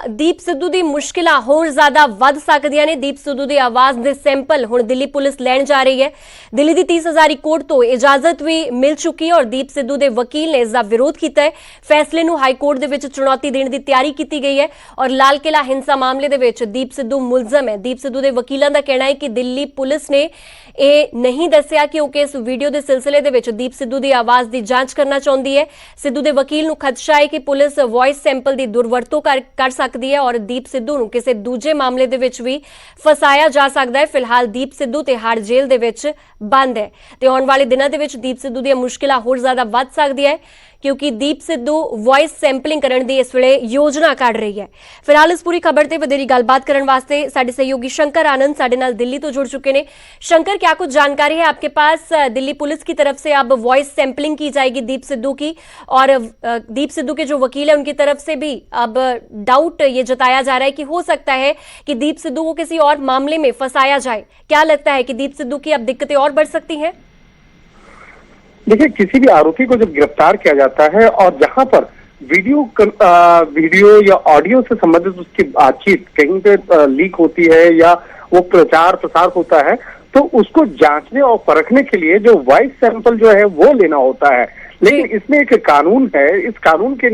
ਦੀਪ ਸਿੱਧੂ ਦੀ ਮੁਸ਼ਕਿਲਾਂ ਹੋਰ ਜ਼ਿਆਦਾ ਵੱਧ ਸਕਦੀਆਂ ਨੇ। ਦੀਪ ਸਿੱਧੂ ਦੀ ਆਵਾਜ਼ ਦੇ ਸੈਂਪਲ ਹੁਣ ਦਿੱਲੀ ਪੁਲਿਸ ਲੈਣ ਜਾ ਰਹੀ ਹੈ। ਦਿੱਲੀ ਦੀ 30,000 ਕੋਰਟ ਤੋਂ ਇਜਾਜ਼ਤ ਵੀ ਮਿਲ ਚੁੱਕੀ ਹੈ ਔਰ ਦੀਪ ਸਿੱਧੂ ਦੇ ਵਕੀਲ ਨੇ ਇਸ ਦਾ ਵਿਰੋਧ ਕੀਤਾ ਹੈ। ਫੈਸਲੇ ਨੂੰ ਹਾਈ ਕੋਰਟ ਦੇ ਵਿੱਚ ਚੁਣੌਤੀ ਦੇਣ ਦੀ ਤਿਆਰੀ ਕੀਤੀ ਗਈ ਹੈ ਔਰ ਲਾਲ ਕਿਲਾ ਹਿੰਸਾ ਮਾਮਲੇ ਦੇ ਵਿੱਚ ਦੀਪ ਸਿੱਧੂ ਮੁਲਜ਼ਮ ਹੈ। ਦੀਪ ਸਿੱਧੂ ਦੇ ਵਕੀਲਾਂ ਦਾ ਕਹਿਣਾ ਹੈ ਕਿ ਦਿੱਲੀ ਪੁਲਿਸ ਨੇ ਇਹ ਨਹੀਂ ਦੱਸਿਆ ਕਿਉਂਕਿ ਇਸ ਵੀਡੀਓ ਦੇ ਸਿਲਸਿਲੇ ਦੇ ਵਿੱਚ ਦੀਪ ਸਿੱਧੂ ਦੀ ਆਵਾਜ਼ ਦੀ ਜਾਂਚ ਕਰਨਾ ਚਾਹੁੰਦੀ ਹੈ। ਸਿੱਧੂ ਦੇ ਵਕੀਲ ਨੂੰ ਖਦਸ਼ਾ ਹੈ ਕਿ ਪੁਲਿਸ ਵੌਇਸ ਸੈਂਪਲ ਦੀ ਦੁਰਵਰਤੋਂ ਕਰ ਸਕਦੀ ਹੈ ਔਰ ਦੀਪ ਸਿੱਧੂ ਨੂੰ ਕਿਸੇ ਦੂਜੇ ਮਾਮਲੇ ਦੇ ਵਿੱਚ ਵੀ ਫਸਾਇਆ ਜਾ ਸਕਦਾ ਹੈ। ਫਿਲਹਾਲ ਦੀਪ ਸਿੱਧੂ ਤਿਹਾੜ ਜੇਲ੍ਹ ਦੇ ਵਿੱਚ ਬੰਦ ਹੈ ਤੇ ਆਉਣ ਵਾਲੇ ਦਿਨਾਂ ਦੇ ਵਿੱਚ ਦੀਪ ਸਿੱਧੂ ਦੀਆਂ ਮੁਸ਼ਕਿਲਾਂ ਹੋਰ ਜ਼ਿਆਦਾ ਵੱਧ ਸਕਦੀਆਂ ਹੈ क्योंकि दीप सिद्धू वॉइस सैंपलिंग करने की इस वेले योजना काढ़ रही है। फिलहाल इस पूरी खबर से वधेरी गलबात करने वास्ते साडे सहयोगी शंकर आनंद साडे नाल दिल्ली तो जुड़ चुके हैं। शंकर, क्या कुछ जानकारी है आपके पास? दिल्ली पुलिस की तरफ से अब वॉइस सैंपलिंग की जाएगी दीप सिद्धू की और दीप सिद्धू के जो वकील है उनकी तरफ से भी अब डाउट ये जताया जा रहा है कि हो सकता है कि दीप सिद्धू को किसी और मामले में फंसाया जाए। क्या लगता है कि दीप सिद्धू की अब दिक्कतें और बढ़ सकती हैं? देखिए, किसी भी आरोपी को जब गिरफ्तार किया जाता है और जहां पर वीडियो या ऑडियो से संबंधित उसकी बातचीत कहीं पे लीक होती है या वो प्रचार प्रसार होता है, तो उसको जांचने और परखने के लिए जो वॉइस सैंपल जो है वो लेना होता है। लेकिन इसमें एक कानून है, इस कानून के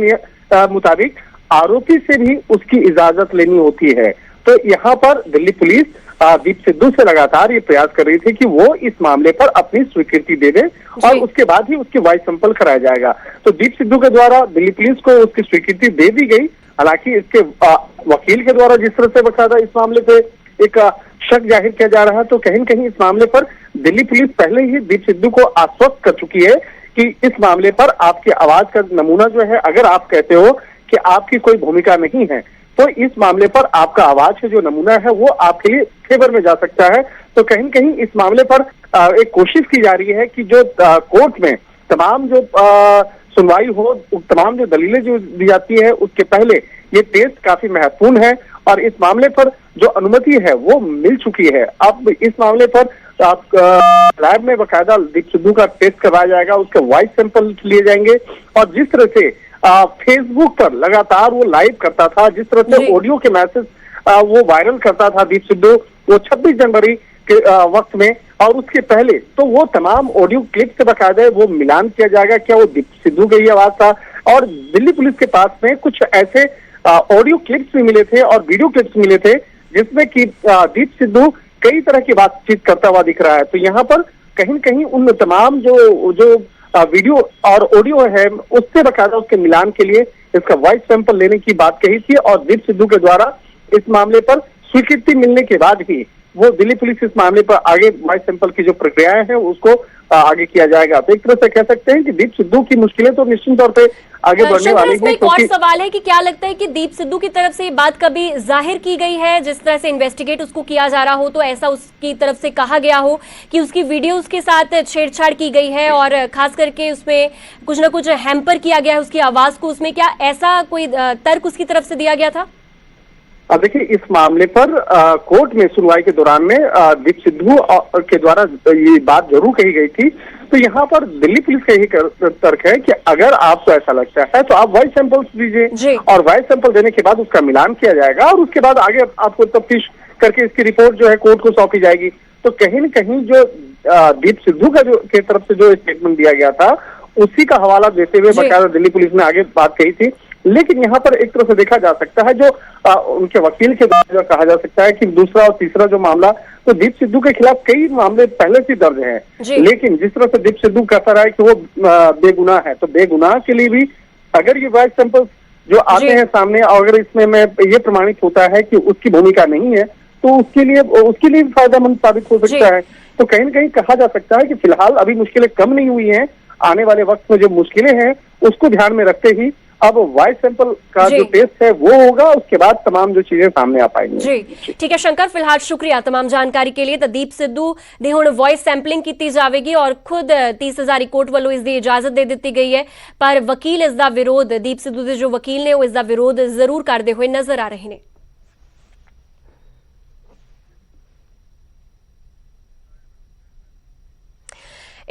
मुताबिक आरोपी से भी उसकी इजाजत लेनी होती है। तो यहाँ पर दिल्ली पुलिस दीप सिद्धू से लगातार ये प्रयास कर रही थी कि वो इस मामले पर अपनी स्वीकृति दे दे और उसके बाद ही उसकी वॉइस सैंपल कराया जाएगा। तो दीप सिद्धू के द्वारा दिल्ली पुलिस को उसकी स्वीकृति दे दी गई। हालांकि इसके वकील के द्वारा जिस तरह से बकायदा इस मामले पे एक शक जाहिर किया जा रहा है, तो कहीं न कहीं इस मामले पर दिल्ली पुलिस पहले ही दीप सिद्धू को आश्वस्त कर चुकी है कि इस मामले पर आपकी आवाज का नमूना जो है, अगर आप कहते हो कि आपकी कोई भूमिका नहीं है, तो इस मामले पर आपका आवाज का जो नमूना है वो आपके लिए फेवर में जा सकता है। तो कहीं न कहीं इस मामले पर एक कोशिश की जा रही है कि जो कोर्ट में तमाम जो सुनवाई हो, तमाम जो दलीलें जो दी जाती है उसके पहले ये टेस्ट काफी महत्वपूर्ण है और इस मामले पर जो अनुमति है वो मिल चुकी है। अब इस मामले पर लैब में बकायदा दीप सिद्धू का टेस्ट करवाया जाएगा, उसके वॉइस सैंपल लिए जाएंगे और जिस तरह से फेसबुक पर लगातार वो लाइव करता था, जिस तरह से ऑडियो के मैसेज वो वायरल करता था दीप सिद्धू, वो 26 जनवरी के वक्त में और उसके पहले, तो वो तमाम ऑडियो क्लिप से बकायदा वो मिलान किया जाएगा क्या वो दीप सिद्धू का ही आवाज था। और दिल्ली पुलिस के पास में कुछ ऐसे ऑडियो क्लिप्स भी मिले थे और वीडियो क्लिप्स मिले थे जिसमें कि दीप सिद्धू कई तरह की बातचीत करता हुआ दिख रहा है। तो यहाँ पर कहीं न कहीं उन तमाम जो वीडियो और ऑडियो है उससे बकायदा उसके मिलान के लिए इसका वॉइस सैंपल लेने की बात कही थी और दीप सिद्धू के द्वारा इस मामले पर स्वीकृति मिलने के बाद ही वो दिल्ली पुलिस इस मामले पर आगे वॉइस सैंपल की जो प्रक्रियाएं हैं उसको आगे किया जाएगा। तो एक तरह से कह सकते हैं कि दीप सिद्धू की मुश्किलें तो निश्चित तौर पे आगे बढ़ने वाली है। एक और सवाल है कि क्या लगता है कि दीप सिद्धू की तरफ से ये बात कभी जाहिर की गई है, जिस तरह से इन्वेस्टिगेट उसको किया जा रहा हो तो ऐसा उसकी तरफ से कहा गया हो कि उसकी वीडियोस के साथ छेड़छाड़ की गई है और खास करके उसमें कुछ ना कुछ हैम्पर किया गया है उसकी आवाज को, उसमें क्या ऐसा कोई तर्क उसकी तरफ से दिया गया था? देखिए, इस मामले पर कोर्ट में सुनवाई के दौरान में दीप सिद्धू के द्वारा ये बात जरूर कही गई थी। तो यहाँ पर दिल्ली पुलिस का यही तर्क है कि अगर आपको ऐसा लगता है तो आप वॉइस सैंपल्स दीजिए और वॉइस सैंपल देने के बाद उसका मिलान किया जाएगा और उसके बाद आगे आपको तफ्तीश करके इसकी रिपोर्ट जो है कोर्ट को सौंपी जाएगी। तो कहीं न कहीं जो दीप सिद्धू का जो के तरफ से जो स्टेटमेंट दिया गया था उसी का हवाला देते हुए बकायदा दिल्ली पुलिस ने आगे बात कही थी। लेकिन यहाँ पर एक तरह से देखा जा सकता है जो उनके वकील के द्वारा कहा जा सकता है कि दूसरा और तीसरा जो मामला, तो दीप सिद्धू के खिलाफ कई मामले पहले से दर्ज हैं, लेकिन जिस तरह से दीप सिद्धू कहता रहा है कि वो बेगुनाह है, तो बेगुनाह के लिए भी अगर ये वॉइस सैंपल्स जो आते हैं सामने और अगर इसमें में ये प्रमाणित होता है कि उसकी भूमिका नहीं है तो उसके लिए फायदेमंद साबित हो सकता है। तो कहीं न कहीं कहा जा सकता है कि फिलहाल अभी मुश्किलें कम नहीं हुई हैं, आने वाले वक्त में जो मुश्किलें हैं उसको ध्यान में रखते ही अब वॉइस सैंपल का जो टेस्ट है वो होगा, उसके बाद तमाम जो चीजें सामने आ पाएंगी। जी ठीक है शंकर, फिलहाल शुक्रिया तमाम जानकारी के लिए। तो दीप सिद्धू दी हुण वॉइस सैंपलिंग की जाएगी और खुद 30,000 कोर्ट वालों इसकी इजाजत दे दी गई है, पर वकील इसका विरोध, दीप सिद्धू के जो वकील ने इसका विरोध जरूर करते हुए नजर आ रहे हैं।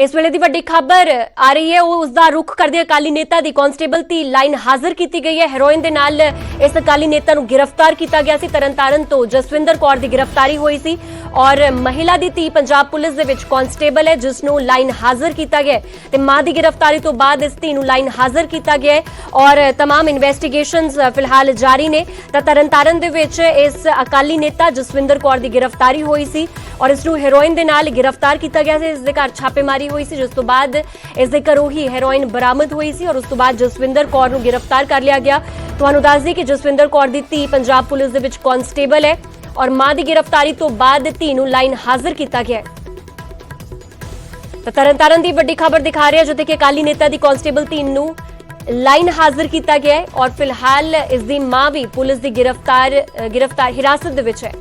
ਇਸ ਵੇਲੇ ਦੀ ਵੱਡੀ ਖਬਰ ਆ ਰਹੀ ਹੈ, ਉਹ ਉਸ ਦਾ ਰੁਖ ਕਰਦੇ ਅਕਾਲੀ ਨੇਤਾ ਦੀ ਕਾਂਸਟੇਬਲ ਦੀ ਲਾਈਨ ਹਾਜ਼ਰ ਕੀਤੀ ਗਈ ਹੈ। ਹੈਰੋਇਨ ਦੇ ਨਾਲ ਇਸ ਅਕਾਲੀ ਨੇਤਾ ਨੂੰ ਗ੍ਰਿਫਤਾਰ ਕੀਤਾ ਗਿਆ ਸੀ। ਤਰਨਤਾਰਨ ਤੋਂ ਜਸਵਿੰਦਰ ਕੌਰ ਦੀ ਗ੍ਰਿਫਤਾਰੀ ਹੋਈ ਸੀ ਔਰ ਮਹਿਲਾ ਦੀ ਧੀ ਪੰਜਾਬ ਪੁਲਿਸ ਦੇ ਵਿੱਚ ਕਾਂਸਟੇਬਲ ਹੈ, ਜਿਸ ਨੂੰ ਲਾਈਨ ਹਾਜ਼ਰ ਕੀਤਾ ਗਿਆ ਤੇ ਮਾਂ ਦੀ ਗ੍ਰਿਫਤਾਰੀ ਤੋਂ ਬਾਅਦ ਇਸ ਧੀ ਨੂੰ ਲਾਈਨ ਹਾਜ਼ਰ ਕੀਤਾ ਗਿਆ ਹੈ ਔਰ तमाम ਇਨਵੈਸਟੀਗੇਸ਼ਨਸ ਫਿਲਹਾਲ ਜਾਰੀ ਨੇ। ਤਾਂ ਤਰਨਤਾਰਨ ਦੇ ਵਿੱਚ ਇਸ ਅਕਾਲੀ ਨੇਤਾ ਜਸਵਿੰਦਰ ਕੌਰ ਦੀ ਗ੍ਰਿਫਤਾਰੀ ਹੋਈ ਸੀ ਔਰ ਇਸ ਨੂੰ ਹੈਰੋਇਨ ਦੇ ਨਾਲ ਗ੍ਰਿਫਤਾਰ ਕੀਤਾ ਗਿਆ ਸੀ। ਇਸ ਦੇ ਘਰ ਛਾਪੇਮਾਰੀ ਹੋਈ ਸੀ, ਜਿਸ ਤੋਂ ਬਾਅਦ ਇਸ ਦੇ ਘਰੋਂ ਹੀ ਹੈਰੋਇਨ ਬਰਾਮਦ ਹੋਈ ਸੀ ਔਰ ਉਸ ਤੋਂ ਬਾਅਦ ਜਸਵਿੰਦਰ ਕੌਰ ਨੂੰ ਗ੍ਰਿਫਤਾਰ ਕਰ ਲਿਆ ਗਿਆ। ਤੁਹਾਨੂੰ ਦੱਸ ਦਈਏ ਕਿ ਜਸਵਿੰਦਰ ਕੌਰ ਦੀ ਧੀ ਪੰਜਾਬ ਪੁਲਿਸ ਦੇ ਵਿੱਚ ਕਾਂਸਟੇਬਲ ਹੈ ਔਰ ਮਾਂ ਦੀ ਗ੍ਰਿਫਤਾਰੀ ਤੋਂ ਬਾਅਦ ਧੀ ਨੂੰ ਲਾਈਨ ਹਾਜ਼ਰ ਕੀਤਾ ਗਿਆ ਹੈ। ਤਾਂ ਤਰਨਤਾਰਨ ਦੀ ਵੱਡੀ ਖਬਰ ਦਿਖਾ ਰਿਹਾ, ਜਿੱਥੇ ਕਿ ਅਕਾਲੀ ਨੇਤਾ ਦੀ ਕਾਂਸਟੇਬਲ ਧੀ ਨੂੰ ਲਾਈਨ ਹਾਜ਼ਰ ਕੀਤਾ ਗਿਆ ਹੈ ਔਰ ਫਿਲਹਾਲ ਇਸ ਦੀ ਮਾਂ ਵੀ ਪੁਲਿਸ ਦੀ ਗ੍ਰਿਫਤਾਰ ਹਿਰਾਸਤ ਦੇ ਵਿੱਚ ਹੈ।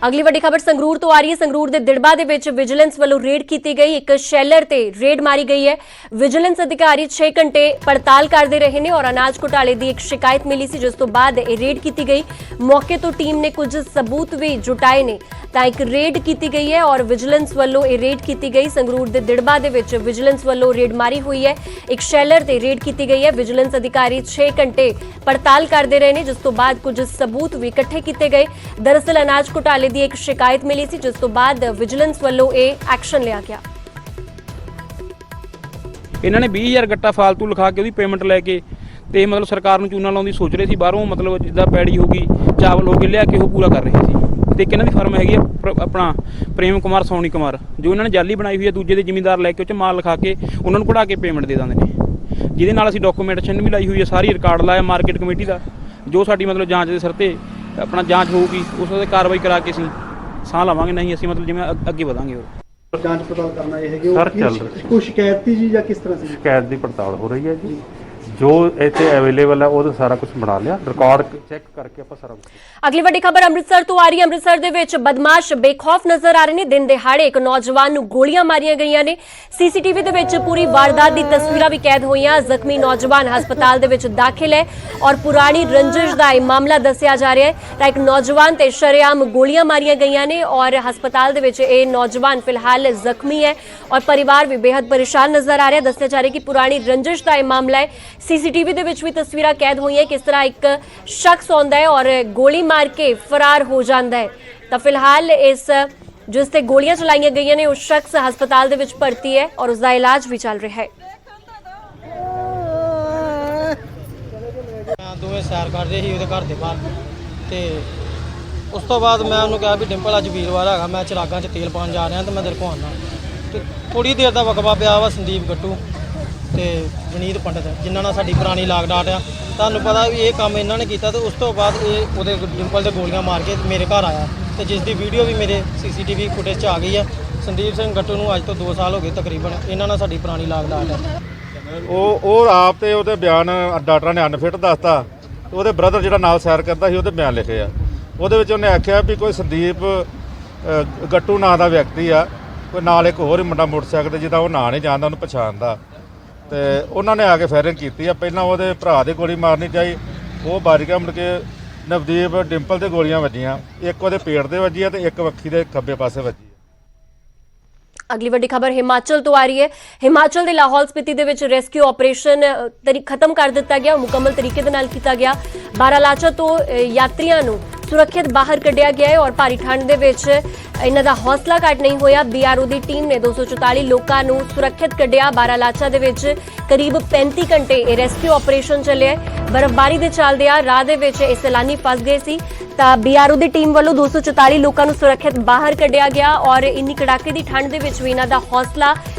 ਅਗਲੀ ਵੱਡੀ ਖਬਰ ਸੰਗਰੂਰ ਤੋਂ ਆ ਰਹੀ ਹੈ। ਸੰਗਰੂਰ ਦੇ ਦਿੜਬਾ ਦੇ ਵਿੱਚ ਵਿਜੀਲੈਂਸ ਵੱਲੋਂ ਰੇਡ ਕੀਤੀ ਗਈ, ਇੱਕ ਸ਼ੈਲਰ ਤੇ ਰੇਡ ਮਾਰੀ ਗਈ ਹੈ। ਵਿਜੀਲੈਂਸ ਅਧਿਕਾਰੀ 6 ਘੰਟੇ ਪੜਤਾਲ ਕਰਦੇ ਰਹੇ ਨੇ ਔਰ ਅਨਾਜ ਘੁਟਾਲੇ ਦੀ ਇੱਕ ਸ਼ਿਕਾਇਤ ਮਿਲੀ ਸੀ, ਜਿਸ ਤੋਂ ਬਾਅਦ ਇਹ ਰੇਡ ਕੀਤੀ ਗਈ। ਮੌਕੇ ਤੋਂ ਟੀਮ ਨੇ ਕੁਝ ਸਬੂਤ ਵੀ ਜੁਟਾਏ ਨੇ ਤਾਂ ਇੱਕ ਰੇਡ ਕੀਤੀ ਗਈ ਹੈ ਔਰ ਵਿਜੀਲੈਂਸ ਵੱਲੋਂ ਇਹ ਰੇਡ ਕੀਤੀ ਗਈ। ਸੰਗਰੂਰ ਦੇ ਦਿੜਬਾ ਦੇ ਵਿੱਚ ਵਿਜੀਲੈਂਸ ਵੱਲੋਂ ਰੇਡ ਮਾਰੀ ਹੋਈ ਹੈ, ਇੱਕ ਸ਼ੈਲਰ ਤੇ ਰੇਡ ਕੀਤੀ ਗਈ ਹੈ। ਵਿਜੀਲੈਂਸ ਅਧਿਕਾਰੀ 6 ਘੰਟੇ ਪੜਤਾਲ ਕਰਦੇ ਰਹੇ ਨੇ, ਜਿਸ ਤੋਂ ਬਾਅਦ ਕੁਝ ਸਬੂਤ ਵੀ ਇਕੱਠੇ ਕੀਤੇ ਗਏ। ਦਰਅਸਲ ਅਨਾਜ ਘੁਟਾਲੇ ਦੀ ਇੱਕ ਸ਼ਿਕਾਇਤ ਮਿਲੀ ਸੀ, ਜਿਸ ਤੋਂ ਬਾਅਦ ਵਿਜੀਲੈਂਸ ਵੱਲੋਂ ਇਹ ਐਕਸ਼ਨ ਲਿਆ ਗਿਆ। ਇਹਨਾਂ ਨੇ 20000 ਗੱਟਾ ਫਾਲਤੂ ਲਿਖਾ ਕੇ ਉਹਦੀ ਪੇਮੈਂਟ ਲੈ ਕੇ ਤੇ ਮਤਲਬ ਸਰਕਾਰ ਨੂੰ ਚੂਨਾ ਲਾਉਣ ਦੀ ਸੋਚ ਰਹੇ ਸੀ। ਬਾਹਰੋਂ ਮਤਲਬ ਜਿੱਦਾਂ ਪੈੜੀ ਹੋ ਗਈ, ਚਾਵਲ ਹੋ ਗਏ, ਲਿਆ ਕੇ ਉਹ ਪੂਰਾ ਕਰ ਰਹੇ ਸੀ। ਤੇ ਇੱਕ ਇਹਨਾਂ ਦੀ ਫਰਮ ਹੈਗੀ ਆ ਆਪਣਾ ਪ੍ਰੇਮ ਕੁਮਾਰ ਸੋਨੀ ਕੁਮਾਰ, ਜੋ ਇਹਨਾਂ ਨੇ ਜਾਲੀ ਬਣਾਈ ਹੋਈ ਹੈ। ਦੂਜੇ ਦੇ ਜ਼ਿਮੀਂਦਾਰ ਲੈ ਕੇ ਉਹ 'ਚ ਮਾਲ ਲਿਖਾ ਕੇ ਉਹਨਾਂ ਨੂੰ ਕਢਾ ਕੇ ਪੇਮੈਂਟ ਦੇ ਦਿੰਦੇ ਨੇ, ਜਿਹਦੇ ਨਾਲ ਅਸੀਂ ਡਾਕੂਮੈਂਟੇਸ਼ਨ ਵੀ ਲਾਈ ਹੋਈ ਹੈ, ਸਾਰੀ ਰਿਕਾਰਡ ਲਾਇਆ ਮਾਰਕੀਟ ਕਮੇਟੀ ਦਾ। ਜੋ ਸਾਡੀ ਮਤਲਬ ਜਾਂਚ ਦੇ ਸਿਰ ਤੇ ਆਪਣਾ ਜਾਂਚ ਹੋਊਗੀ ਉਸ ਤੇ ਕਾਰਵਾਈ ਕਰਾ ਕੇ ਅਸੀਂ ਸਾਹ ਲਵਾਂਗੇ, ਨਹੀਂ ਅਸੀਂ ਮਤਲਬ ਜਿਵੇਂ ਅੱਗੇ ਵਧਾਂਗੇ। ਹੋਰ ਜਾਂਚ ਪੜਤਾਲ ਕਰਨਾ ਇਹ ਹੈਗੀ ਸਰ ਚੱਲ ਰਹੀ ਕੋਈ ਸ਼ਿਕਾਇਤ ਸੀ ਜੀ ਜਾਂ ਕਿਸ ਤਰ੍ਹਾਂ ਸੀ? ਸ਼ਿਕਾਇਤ ਦੀ ਪੜਤਾਲ ਹੋ ਰਹੀ ਹੈ ਜੀ। ਜੋ ਇੱਥੇ ਅਵੇਲੇਬਲ ਹੈ ਉਹਦਾ ਸਾਰਾ ਕੁਝ ਬਣਾ ਲਿਆ, ਰਿਕਾਰਡ ਚੈੱਕ ਕਰਕੇ ਆਪਾਂ ਸਾਰਾ ਕੁਝ। ਅਗਲੀ ਵੱਡੀ ਖਬਰ ਅੰਮ੍ਰਿਤਸਰ ਤੋਂ ਆ ਰਹੀ ਹੈ। ਅੰਮ੍ਰਿਤਸਰ ਦੇ ਵਿੱਚ ਬਦਮਾਸ਼ ਬੇਖੌਫ ਨਜ਼ਰ ਆ ਰਹੇ ਨੇ। ਦਿਨ ਦਿਹਾੜੇ ਇੱਕ ਨੌਜਵਾਨ ਨੂੰ ਗੋਲੀਆਂ ਮਾਰੀਆਂ ਗਈਆਂ ਨੇ। ਸੀਸੀਟੀਵੀ ਦੇ ਵਿੱਚ ਪੂਰੀ ਵਾਰਦਾਤ ਦੀ ਤਸਵੀਰਾਂ ਵੀ ਕੈਦ ਹੋਈਆਂ। ਜ਼ਖਮੀ ਨੌਜਵਾਨ ਹਸਪਤਾਲ ਦੇ ਵਿੱਚ ਦਾਖਲ ਹੈ ਔਰ ਪੁਰਾਣੀ ਰੰਜਿਸ਼ ਦਾ ਇਹ ਮਾਮਲਾ ਦੱਸਿਆ ਜਾ ਰਿਹਾ ਹੈ। ਤਾਂ ਇੱਕ ਨੌਜਵਾਨ ਤੇ ਸ਼ਰੇਆਮ ਗੋਲੀਆਂ ਮਾਰੀਆਂ ਗਈਆਂ ਨੇ ਔਰ ਹਸਪਤਾਲ ਦੇ ਵਿੱਚ ਇਹ ਨੌਜਵਾਨ ਫਿਲਹਾਲ ਜ਼ਖਮੀ ਹੈ ਔਰ ਪਰਿਵਾਰ ਵੀ ਬੇहद ਪਰੇਸ਼ਾਨ ਨਜ਼ਰ ਆ ਰਿਹਾ। ਦੱਸਿਆ ਜਾ ਰਿਹਾ ਕਿ ਪੁਰਾਣੀ ਰੰਜਿਸ਼ ਦਾ ਇਹ ਮਾਮਲਾ ਹੈ। ਸੀਸੀਟੀਵੀ ਦੇ ਵਿੱਚ ਵੀ ਤਸਵੀਰਾਂ ਕੈਦ ਹੋਈਆਂ ਕਿਸ ਤਰ੍ਹਾਂ ਇੱਕ ਸ਼ਖਸ ਆਉਂਦਾ ਹੈ ਔਰ ਗੋਲੀ ਮਾਰ ਕੇ ਫਰਾਰ ਹੋ ਜਾਂਦਾ ਹੈ। ਤਾਂ ਫਿਲਹਾਲ ਇਸ ਜਿਸ ਤੇ ਗੋਲੀਆਂ ਚਲਾਈਆਂ ਗਈਆਂ ਨੇ ਉਸ ਸ਼ਖਸ ਹਸਪਤਾਲ ਦੇ ਵਿੱਚ ਭਰਤੀ ਹੈ ਔਰ ਉਸ ਦਾ ਇਲਾਜ ਵੀ ਚੱਲ ਰਿਹਾ ਹੈ। ਮੈਂ ਦੋਵੇਂ ਸੈਰ ਕਰਦੇ ਸੀ ਉਹਦੇ ਘਰ ਦੇ ਬਾਹਰ ਤੇ ਉਸ ਤੋਂ ਬਾਅਦ ਮੈਂ ਉਹਨੂੰ ਕਿਹਾ ਵੀ ਡਿੰਪਲ ਅੱਜ ਵੀਰਵਾਰ ਹੈਗਾ, ਮੈਂ ਚਿਰਾਗਾਂ 'ਚ ਤੇਲ ਪਾਉਣ ਜਾ ਰਿਹਾ ਤੇ ਮੈਂ ਤੇਰੇ ਕੋਲ ਆਉਣਾ। ਤੇ ਥੋੜੀ ਦੇਰ ਦਾ ਵਕਫਾ ਪਿਆ ਵਾ ਸੰਦੀਪ ਗੱਟੂ ਤੇ ਵਨੀਤ ਪੰਡਤ, ਜਿਨ੍ਹਾਂ ਨਾਲ ਸਾਡੀ ਪੁਰਾਣੀ ਲਾਗ ਡਾਟ ਆ। ਤੁਹਾਨੂੰ ਪਤਾ ਵੀ ਇਹ ਕੰਮ ਇਹਨਾਂ ਨੇ ਕੀਤਾ ਤੇ ਉਸ ਤੋਂ ਬਾਅਦ ਇਹ ਉਹਦੇ ਡਿੰਪਲ ਤੇ ਗੋਲੀਆਂ ਮਾਰ ਕੇ ਮੇਰੇ ਘਰ ਆਇਆ ਤੇ ਜਿਸ ਦੀ ਵੀਡੀਓ ਵੀ ਮੇਰੇ ਸੀਸੀਟੀਵੀ ਫੁਟੇਜ 'ਚ ਆ ਗਈ ਆ। ਸੰਦੀਪ ਸਿੰਘ ਗੱਟੂ ਨੂੰ ਅੱਜ ਤੋਂ 2 ਸਾਲ ਹੋ ਗਏ ਤਕਰੀਬਨ, ਇਹਨਾਂ ਨਾਲ ਸਾਡੀ ਪੁਰਾਣੀ ਲਾਗ ਡਾਟ ਆ। ਉਹ ਆਪ ਤੇ ਉਹਦੇ ਬਿਆਨ ਡਾਕਟਰਾਂ ਨੇ ਅਨਫਿਟ ਦੱਸਤਾ। ਉਹਦੇ ਬ੍ਰਦਰ ਜਿਹੜਾ ਨਾਲ ਸੈਰ ਕਰਦਾ ਸੀ ਉਹਦੇ ਬਿਆਨ ਲਿਖੇ ਆ। ਉਹਦੇ ਵਿੱਚ ਉਹਨੇ ਆਖਿਆ ਵੀ ਕੋਈ ਸੰਦੀਪ ਗੱਟੂ ਨਾਂ ਦਾ ਵਿਅਕਤੀ ਆ, ਕੋਈ ਨਾਲ ਇੱਕ ਹੋਰ ਹੀ ਮੁੰਡਾ ਮੋਟਰਸਾਈਕਲ ਤੇ ਜਿਹਦਾ ਉਹ ਨਾਂ ਨਹੀਂ ਜਾਣਦਾ, ਉਹਨੂੰ ਪਛਾਣਦਾ। ਤੇ ਉਹਨਾਂ ਨੇ ਆ ਕੇ ਫਾਇਰਿੰਗ ਕੀਤੀ ਆ। ਪਹਿਲਾਂ ਉਹਦੇ ਭਰਾ ਦੇ ਗੋਲੀ ਮਾਰਨੀ ਚਾਹੀ, ਉਹ ਵੱਜ ਗਿਆ। ਮੁੜ ਕੇ ਨਵਦੀਪ ਡਿੰਪਲ ਤੇ ਗੋਲੀਆਂ ਵੱਜੀਆਂ, ਇੱਕ ਉਹਦੇ ਪੇਟ ਤੇ ਵੱਜੀ ਆ ਤੇ ਇੱਕ ਵੱਖੀ ਦੇ ਖੱਬੇ ਪਾਸੇ ਵੱਜੀ। ਅਗਲੀ ਵੱਡੀ ਖਬਰ ਹਿਮਾਚਲ ਤੋਂ ਆ ਰਹੀ ਹੈ। ਹਿਮਾਚਲ ਦੇ ਲਾਹੌਲ ਸਪੀਤੀ ਦੇ ਵਿੱਚ ਰੈਸਕਿਊ ਆਪਰੇਸ਼ਨ ਖਤਮ ਕਰ ਦਿੱਤਾ ਗਿਆ, ਮੁਕੰਮਲ ਤਰੀਕੇ ਦੇ ਨਾਲ ਕੀਤਾ ਗਿਆ। ਬਾਰਾਲਾਚਾ ਤੋਂ ਯਾਤਰੀਆਂ ਨੂੰ ਸੁਰੱਖਿਅਤ ਬਾਹਰ ਕੱਢਿਆ ਗਿਆ ਹੈ ਔਰ ਭਾਰੀ ਠੰਡ ਦੇ ਵਿੱਚ ਇਹਨਾਂ ਦਾ ਹੌਸਲਾ ਘੱਟ ਨਹੀਂ ਹੋਇਆ। BRO ਦੀ ਟੀਮ ਨੇ 244 ਲੋਕਾਂ ਨੂੰ ਸੁਰੱਖਿਅਤ ਕੱਢਿਆ। ਬਾਰਾਲਾਚਾ ਦੇ ਵਿੱਚ ਕਰੀਬ 35 ਘੰਟੇ ਇਹ ਰੈਸਕਿਊ ਆਪਰੇਸ਼ਨ ਚੱਲਿਆ। ਬਰਫ਼ਬਾਰੀ ਦੇ ਚੱਲਦਿਆਂ ਰਾਹ ਦੇ ਵਿੱਚ ਇਹ ਸੈਲਾਨੀ ਫਸ ਗਏ ਸੀ ਤਾਂ BRO ਦੀ ਟੀਮ ਵੱਲੋਂ 244 ਲੋਕਾਂ ਨੂੰ ਸੁਰੱਖਿਅਤ ਬਾਹਰ ਕੱਢਿਆ ਗਿਆ ਔਰ ਇੰਨੀ ਕੜਾਕੇ ਦੀ ਠੰਡ ਦੇ ਵਿੱਚ ਵੀ ਇਹਨਾਂ ਦਾ ਹੌਸਲਾ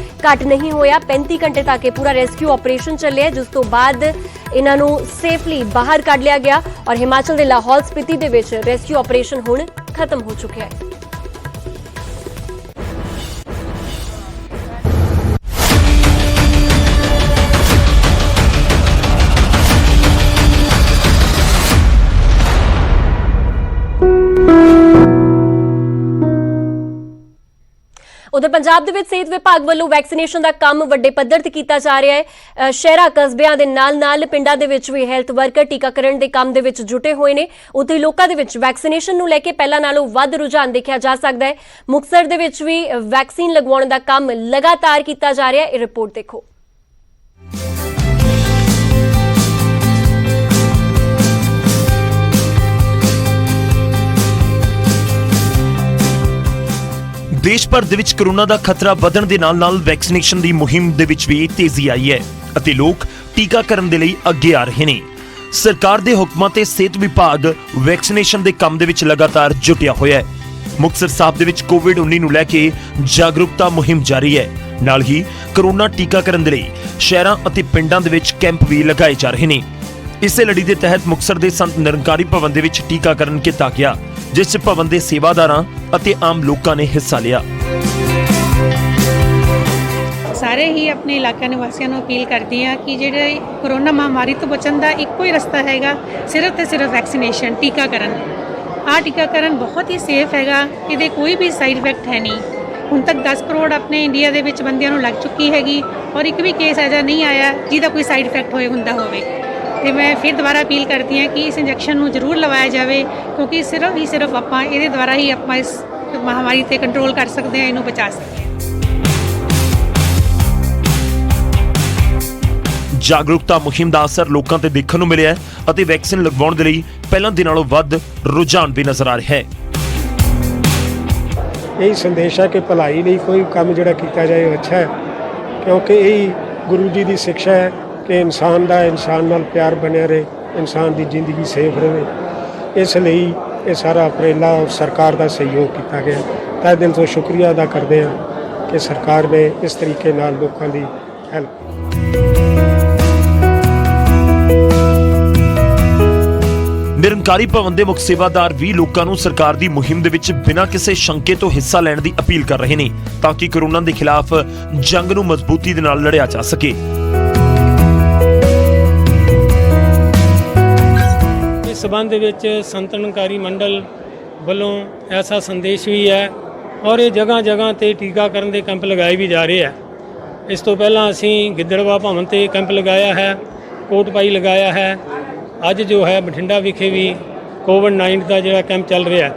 ਘੱਟ ਨਹੀਂ ਹੋਇਆ। 35 ਘੰਟੇ ਤੱਕ ਇਹ ਪੂਰਾ ਰੈਸਕਿਊ ਆਪਰੇਸ਼ਨ ਚੱਲਿਆ, ਜਿਸ ਤੋਂ ਬਾਅਦ ਇਹਨਾਂ ਨੂੰ ਸੇਫਲੀ ਬਾਹਰ ਕੱਢ ਲਿਆ ਗਿਆ ਔਰ ਹਿਮਾਚਲ ਦੇ ਲਾਹੌਲ ਸਪੀਤੀ ਦੇ ਵਿੱਚ ਰੈਸਕਿਊ ਆਪਰੇਸ਼ਨ ਹੁਣ ਖਤਮ ਹੋ ਚੁੱਕਿਆ ਹੈ। ਉਧਰ ਪੰਜਾਬ ਦੇ ਵਿੱਚ ਸਿਹਤ ਵਿਭਾਗ ਵੱਲੋਂ ਵੈਕਸੀਨੇਸ਼ਨ ਦਾ ਕੰਮ ਵੱਡੇ ਪੱਧਰ ਤੇ ਕੀਤਾ ਜਾ ਰਿਹਾ ਹੈ। ਸ਼ਹਿਰਾਂ ਕਸਬਿਆਂ ਦੇ ਨਾਲ-ਨਾਲ ਪਿੰਡਾਂ ਦੇ ਵਿੱਚ ਵੀ ਹੈਲਥ ਵਰਕਰ ਟੀਕਾਕਰਨ ਦੇ ਕੰਮ ਦੇ ਵਿੱਚ ਜੁਟੇ ਹੋਏ ਨੇ। ਉੱਥੇ ਲੋਕਾਂ ਦੇ ਵਿੱਚ ਵੈਕਸੀਨੇਸ਼ਨ ਨੂੰ ਲੈ ਕੇ ਪਹਿਲਾਂ ਨਾਲੋਂ ਵੱਧ ਰੁਝਾਨ ਦੇਖਿਆ ਜਾ ਸਕਦਾ ਹੈ। ਮੁਕਤਸਰ ਦੇ ਵਿੱਚ ਵੀ ਵੈਕਸੀਨ ਲਗਵਾਉਣ ਦਾ ਕੰਮ ਲਗਾਤਾਰ ਕੀਤਾ ਜਾ ਰਿਹਾ ਹੈ। ਇਹ ਰਿਪੋਰਟ ਦੇਖੋ। ਦੇਸ਼ ਭਰ ਦੇ ਵਿੱਚ ਕੋਰੋਨਾ ਦਾ ਖਤਰਾ ਵਧਣ ਦੇ ਨਾਲ-ਨਾਲ ਵੈਕਸੀਨੇਸ਼ਨ ਦੀ ਮੁਹਿੰਮ ਦੇ ਵਿੱਚ ਵੀ ਤੇਜ਼ੀ ਆਈ ਹੈ ਅਤੇ ਲੋਕ ਟੀਕਾਕਰਨ ਦੇ ਲਈ ਅੱਗੇ ਆ ਰਹੇ ਨੇ। ਸਰਕਾਰ ਦੇ ਹੁਕਮਾਂ ਤੇ ਸਿਹਤ ਵਿਭਾਗ ਵੈਕਸੀਨੇਸ਼ਨ ਦੇ ਕੰਮ ਦੇ ਵਿੱਚ ਲਗਾਤਾਰ ਜੁਟਿਆ ਹੋਇਆ ਹੈ। ਮੁਕਤਸਰ ਸਾਹਿਬ ਦੇ ਵਿੱਚ ਕੋਵਿਡ-19 ਨੂੰ ਲੈ ਕੇ ਜਾਗਰੂਕਤਾ ਮੁਹਿੰਮ ਜਾਰੀ ਹੈ। ਨਾਲ ਹੀ ਕੋਰੋਨਾ ਟੀਕਾਕਰਨ ਦੇ ਲਈ ਸ਼ਹਿਰਾਂ ਅਤੇ ਪਿੰਡਾਂ ਦੇ ਵਿੱਚ ਕੈਂਪ ਵੀ ਲਗਾਏ ਜਾ ਰਹੇ ਨੇ। ਇਸੇ ਲੜੀ ਦੇ ਤਹਿਤ ਮੁਕਤਸਰ ਦੇ ਸੰਤ ਨਿਰੰਕਾਰੀ ਭਵਨ ਦੇ ਵਿੱਚ ਟੀਕਾਕਰਨ ਕੀਤਾ ਗਿਆ, ਜਿਸ 'ਚ ਭਵਨ ਦੇ ਸੇਵਾਦਾਰਾਂ ਅਤੇ ਆਮ ਲੋਕਾਂ ਨੇ ਹਿੱਸਾ ਲਿਆ। ਸਾਰੇ ਹੀ ਆਪਣੇ ਇਲਾਕਾ ਨਿਵਾਸੀਆਂ ਨੂੰ ਅਪੀਲ ਕਰਦੀ ਹਾਂ ਕਿ ਜਿਹੜੇ ਕੋਰੋਨਾ ਮਹਾਮਾਰੀ ਤੋਂ ਬਚਣ ਦਾ ਇੱਕੋ ਹੀ ਰਸਤਾ ਹੈਗਾ, ਸਿਰਫ ਤੇ ਸਿਰਫ ਵੈਕਸੀਨੇਸ਼ਨ, ਟੀਕਾਕਰਨ। ਆਹ ਟੀਕਾਕਰਨ ਬਹੁਤ ਹੀ ਸੇਫ ਹੈਗਾ, ਇਹਦੇ ਕੋਈ ਵੀ ਸਾਈਡ ਇਫੈਕਟ ਹੈ ਨਹੀਂ। ਹੁਣ ਤੱਕ 10 ਕਰੋੜ ਆਪਣੇ ਇੰਡੀਆ ਦੇ ਵਿੱਚ ਬੰਦਿਆਂ ਨੂੰ ਲੱਗ ਚੁੱਕੀ ਹੈਗੀ ਔਰ ਇੱਕ ਵੀ ਕੇਸ ਐਜਾ ਨਹੀਂ ਆਇਆ ਜਿਹਦਾ ਕੋਈ ਸਾਈਡ ਇਫੈਕਟ ਹੁੰਦਾ ਹੋਵੇ। ਤੇ ਮੈਂ ਫਿਰ ਦੁਬਾਰਾ ਅਪੀਲ ਕਰਦੀ ਹਾਂ ਕਿ ਇਸ ਇੰਜੈਕਸ਼ਨ ਨੂੰ ਜ਼ਰੂਰ ਲਵਾਇਆ ਜਾਵੇ, ਕਿਉਂਕਿ ਸਿਰਫ ਆਪਾਂ ਇਹਦੇ ਦੁਆਰਾ ਹੀ ਆਪਾਂ ਇਸ ਮਹਾਮਾਰੀ ਤੇ ਕੰਟਰੋਲ ਕਰ ਸਕਦੇ ਹਾਂ, ਇਹਨੂੰ ਬਚਾ ਸਕਦੇ ਹਾਂ। ਜਾਗਰੂਕਤਾ ਮੁਹਿੰਮ ਦਾ ਅਸਰ ਲੋਕਾਂ ਤੇ ਦੇਖਣ ਨੂੰ ਮਿਲਿਆ ਅਤੇ ਵੈਕਸੀਨ ਲਗਵਾਉਣ ਦੇ ਲਈ ਪਹਿਲਾਂ ਦੇ ਨਾਲੋਂ ਵੱਧ ਰੁਝਾਨ ਵੀ ਨਜ਼ਰ ਆ ਰਿਹਾ ਹੈ। ਇਹ ਸੰਦੇਸ਼ ਹੈ ਕਿ ਭਲਾਈ ਲਈ ਕੋਈ ਕੰਮ ਜਿਹੜਾ ਕੀਤਾ ਜਾਏ ਉਹ ਅੱਛਾ ਹੈ, ਕਿਉਂਕਿ ਇਹ ਗੁਰੂ ਜੀ ਦੀ ਸਿੱਖਿਆ ਹੈ ਕਿ ਇਨਸਾਨ ਨਾਲ ਪਿਆਰ ਬਣਿਆ ਰਹੇ, ਇਨਸਾਨ ਦੀ ਜ਼ਿੰਦਗੀ ਸੇਫ ਰਹੇ। ਇਸ ਲਈ ਇਹ ਸਾਰਾ ਉਪਰਾਲਾ ਸਰਕਾਰ ਦਾ ਸਹਿਯੋਗ ਕੀਤਾ ਗਿਆ। ਤਹਿ ਦਿਲ ਤੋਂ ਸ਼ੁਕਰੀਆ ਅਦਾ ਕਰਦੇ ਹਾਂ ਕਿ ਸਰਕਾਰ ਨੇ ਇਸ ਤਰੀਕੇ ਨਾਲ ਲੋਕਾਂ ਦੀ ਹੈਲਪ। ਨਿਰੰਕਾਰੀ ਭਵਨ ਦੇ ਮੁੱਖ ਸੇਵਾਦਾਰ ਵੀ ਲੋਕਾਂ ਨੂੰ ਸਰਕਾਰ ਦੀ ਮੁਹਿੰਮ ਦੇ ਵਿੱਚ ਬਿਨਾਂ ਕਿਸੇ ਸ਼ੰਕੇ ਤੋਂ ਹਿੱਸਾ ਲੈਣ ਦੀ ਅਪੀਲ ਕਰ ਰਹੇ ਨੇ, ਤਾਂ ਕਿ ਕੋਰੋਨਾ ਦੇ ਖਿਲਾਫ ਜੰਗ ਨੂੰ ਮਜ਼ਬੂਤੀ ਦੇ ਨਾਲ ਲੜਿਆ ਜਾ ਸਕੇ। ਇਸ ਸਬੰਧ ਦੇ ਵਿੱਚ ਸੰਤ ਨਿਰੰਕਾਰੀ ਮੰਡਲ ਵੱਲੋਂ ਐਸਾ ਸੰਦੇਸ਼ ਵੀ ਹੈ ਔਰ ਇਹ ਜਗ੍ਹਾ ਤੇ ਟੀਕਾਕਰਨ ਦੇ ਕੈਂਪ ਲਗਾਏ ਵੀ ਜਾ ਰਹੇ ਹੈ। ਇਸ ਤੋਂ ਪਹਿਲਾਂ ਅਸੀਂ ਗਿੱਦੜਵਾ ਭਵਨ ਤੇ ਕੈਂਪ ਲਗਾਇਆ ਹੈ, ਕੋਟਪਾਈ ਲਗਾਇਆ ਹੈ। ਅੱਜ ਜੋ ਹੈ ਬਠਿੰਡਾ ਵਿਖੇ ਵੀ ਕੋਵਿਡ-19 ਦਾ ਜਿਹੜਾ ਕੈਂਪ ਚੱਲ ਰਿਹਾ ਹੈ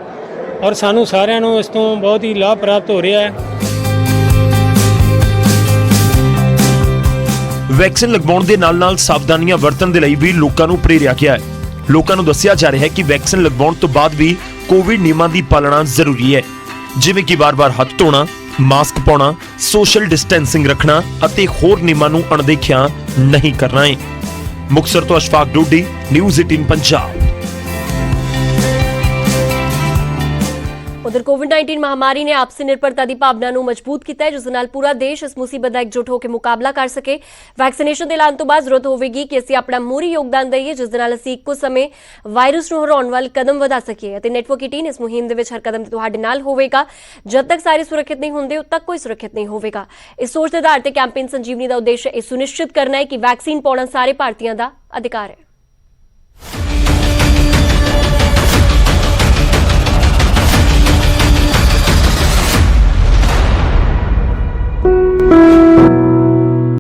ਔਰ ਸਾਨੂੰ ਸਾਰਿਆਂ ਨੂੰ ਇਸ ਤੋਂ ਬਹੁਤ ਹੀ ਲਾਭ ਪ੍ਰਾਪਤ ਹੋ ਰਿਹਾ ਹੈ। ਵੈਕਸੀਨ ਲਗਵਾਉਣ ਦੇ ਨਾਲ-ਨਾਲ ਸਾਵਧਾਨੀਆਂ ਵਰਤਣ ਦੇ ਲਈ ਵੀ ਲੋਕਾਂ ਨੂੰ ਪ੍ਰੇਰਿਆ ਗਿਆ ਹੈ। ਲੋਕਾਂ ਨੂੰ ਦੱਸਿਆ ਜਾ ਰਿਹਾ ਹੈ ਕਿ ਵੈਕਸੀਨ ਲਗਵਾਉਣ ਤੋਂ ਬਾਅਦ ਵੀ ਕੋਵਿਡ ਨਿਯਮਾਂ ਦੀ ਪਾਲਣਾ ਜ਼ਰੂਰੀ ਹੈ, ਜਿਵੇਂ ਕਿ ਵਾਰ-ਵਾਰ ਹੱਥ ਧੋਣਾ, ਮਾਸਕ ਪਾਉਣਾ, ਸੋਸ਼ਲ ਡਿਸਟੈਂਸਿੰਗ ਰੱਖਣਾ ਅਤੇ ਹੋਰ ਨਿਯਮਾਂ ਨੂੰ ਅਣਦੇਖਿਆ ਨਹੀਂ ਕਰਨਾ ਹੈ। ਮੁਕਤਸਰ ਤੋਂ ਅਸ਼ਫਾਕ ਡੋਡੀ, ਨਿਊਜ਼ 18 ਪੰਜਾਬ। ਉਧਰ ਕੋਵਿਡ-19 ਮਹਾਮਾਰੀ ਨੇ ਆਪਸੀ ਨਿਰਭਰਤਾ ਦੀ ਭਾਵਨਾ ਨੂੰ ਮਜ਼ਬੂਤ ਕੀਤਾ ਹੈ, ਜਿਸ ਦੇ ਨਾਲ ਪੂਰਾ ਦੇਸ਼ ਇਸ ਮੁਸੀਬਤ ਦਾ ਇਕਜੁੱਟ ਹੋ ਕੇ ਮੁਕਾਬਲਾ ਕਰ ਸਕੇ। ਵੈਕਸੀਨੇਸ਼ਨ ਦੇ ਐਲਾਨ ਤੋਂ ਬਾਅਦ ਜ਼ਰੂਰਤ ਹੋਵੇਗੀ ਕਿ ਅਸੀਂ ਆਪਣਾ ਮੂਰੀ ਯੋਗਦਾਨ ਦਈਏ, ਜਿਸ ਦੇ ਨਾਲ ਅਸੀਂ ਇੱਕੋ ਸਮੇਂ ਵਾਇਰਸ ਨੂੰ ਹਰਾਉਣ ਵੱਲ ਕਦਮ ਵਧਾ ਸਕੀਏ ਅਤੇ ਨੈਟਵਰਕ 18 ਇਸ ਮੁਹਿੰਮ ਦੇ ਵਿੱਚ ਹਰ ਕਦਮ ਤੇ ਤੁਹਾਡੇ ਨਾਲ ਹੋਵੇਗਾ। ਜਦ ਤੱਕ ਸਾਰੇ ਸੁਰੱਖਿਅਤ ਨਹੀਂ ਹੁੰਦੇ, ਉਦ ਤੱਕ ਕੋਈ ਸੁਰੱਖਿਅਤ ਨਹੀਂ ਹੋਵੇਗਾ। ਇਸ ਸੋਚ ਦੇ ਆਧਾਰ ਤੇ ਕੈਂਪੇਨ ਸੰਜੀਵਨੀ ਦਾ ਉਦੇਸ਼ ਇਹ ਸੁਨਿਸ਼ਚਿਤ ਕਰਨਾ ਹੈ ਕਿ ਵੈਕਸੀਨ ਪਾਉਣਾ ਸਾਰੇ ਭਾਰਤੀਆਂ ਦਾ ਅਧਿਕਾਰ ਹੈ।